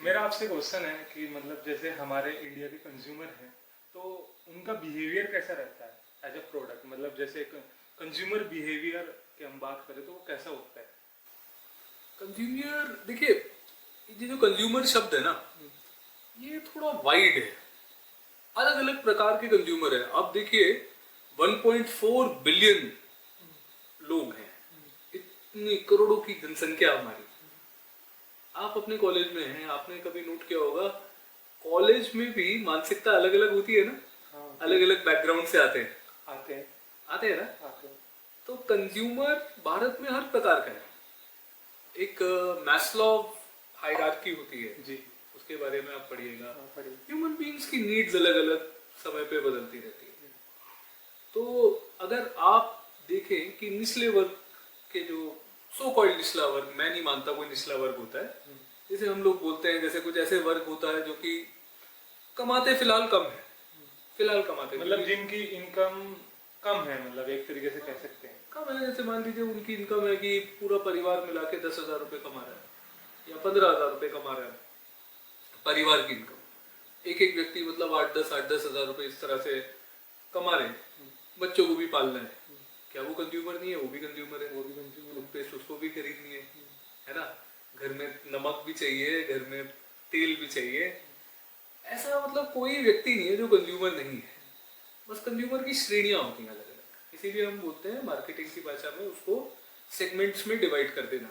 मेरा आपसे क्वेश्चन है कि मतलब जैसे हमारे इंडिया के कंज्यूमर हैं तो उनका बिहेवियर कैसा रहता है एज अ प्रोडक्ट, मतलब जैसे कंज्यूमर बिहेवियर की हम बात करें तो वो कैसा होता है? कंज्यूमर देखिए, ये जो कंज्यूमर शब्द है ना, ये थोड़ा वाइड है। अलग अलग प्रकार के कंज्यूमर है। आप देखिए 1.4 बिलियन लोग हैं, इतनी करोड़ों की जनसंख्या हमारी। आप अपने कॉलेज में हैं, आपने कभी नोट किया होगा, कॉलेज में भी मानसिकता अलग अलग होती है ना। हाँ, अलग अलग बैकग्राउंड से आते हैं। आते हैं। आते हैं ना। आते हैं। तो कंज्यूमर भारत में हर प्रकार का है। एक मैस्लोव हायरार्की होती है, जी। उसके बारे में आप पढ़िएगा। हाँ, पढ़िए। ह्यूमन बीइंग्स की नीड्स अलग अलग समय पे बदलती रहती है। तो अगर आप देखें कि निचले वर्ग के जो सो कॉल्ड निचला वर्ग, मैं नहीं मानता कोई निचला वर्ग होता है, जैसे हम लोग बोलते हैं, जैसे कुछ ऐसे वर्ग होता है जो कि कमाते फिलहाल कम है, फिलहाल कमाते मतलब जिनकी इनकम कम है, मतलब एक तरीके से कह सकते हैं। कम है। जैसे मान लीजिए उनकी इनकम है कि पूरा परिवार मिला के 10,000 रुपये कमा रहा है या 15,000 रुपये कमा रहा है, परिवार की इनकम। एक एक व्यक्ति मतलब 8-10 हजार रुपये इस तरह से कमा रहे हैं, बच्चों को भी पालना है। क्या वो कंज्यूमर नहीं है? वो भी कंज्यूमर है। वो भी कंज्यूमर है। टूथपेस्ट उसको भी खरीदनी है ना। घर में नमक भी चाहिए, घर में तेल भी चाहिए। ऐसा मतलब कोई व्यक्ति नहीं है जो कंज्यूमर नहीं है। बस कंज्यूमर की श्रेणियां होती हैं अलग अलग, इसीलिए हम बोलते हैं मार्केटिंग की भाषा में उसको सेगमेंट्स में डिवाइड कर देना।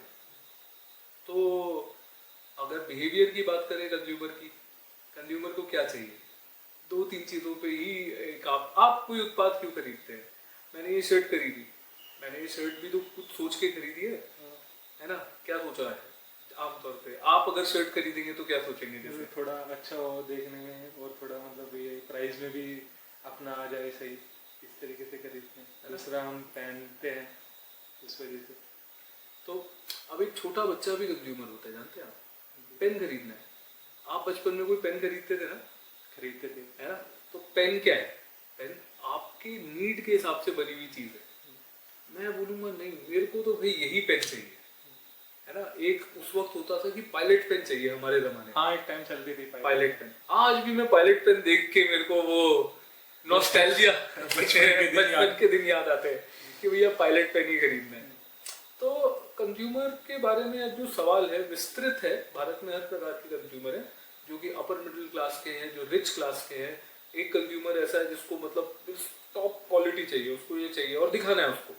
तो अगर बिहेवियर की बात करें कंज्यूमर की, कंज्यूमर को क्या चाहिए? दो तीन चीज़ों पे ही एक आप कोई उत्पाद क्यों खरीदते हैं? मैंने ये शर्ट खरीदी, मैंने ये शर्ट भी तो कुछ सोच के खरीदी है ना। क्या सोचा है? आमतौर पे आप अगर शर्ट खरीदेंगे तो क्या सोचेंगे? जैसे थोड़ा अच्छा हो देखने में और थोड़ा मतलब ये प्राइस में भी अपना आ जाए सही, इस तरीके से खरीदते हैं। दूसरा हम पहनते हैं इस वजह से। तो अब एक छोटा बच्चा भी कंज्यूमर होता है, जानते हैं आप? पेन खरीदना है, आप बचपन में कोई पेन खरीदते थे ना? खरीदते थे, है ना। तो पेन क्या है? पेन आपकी नीड के हिसाब से बनी हुई चीज है। मैं बोलूंगा नहीं, मेरे को तो भाई यही पेन चाहिए, है ना। एक उस वक्त होता था कि पायलट पेन चाहिए हमारे जमाने में। हाँ, एक टाइम चलती थी पायलट पेन। आज भी मैं पायलट पेन देख के मेरे को वो नॉस्टैल्जिया बचपन के दिन याद आते हैं कि भैया पायलट पेन ही खरीदना है। तो कंज्यूमर के बारे में अब जो सवाल है विस्तृत है। भारत में हर प्रकार के कंज्यूमर है, जो कि अपर मिडिल क्लास के हैं, जो रिच क्लास के हैं। एक कंज्यूमर ऐसा है जिसको मतलब टॉप क्वालिटी चाहिए, उसको ये चाहिए और दिखाना है उसको।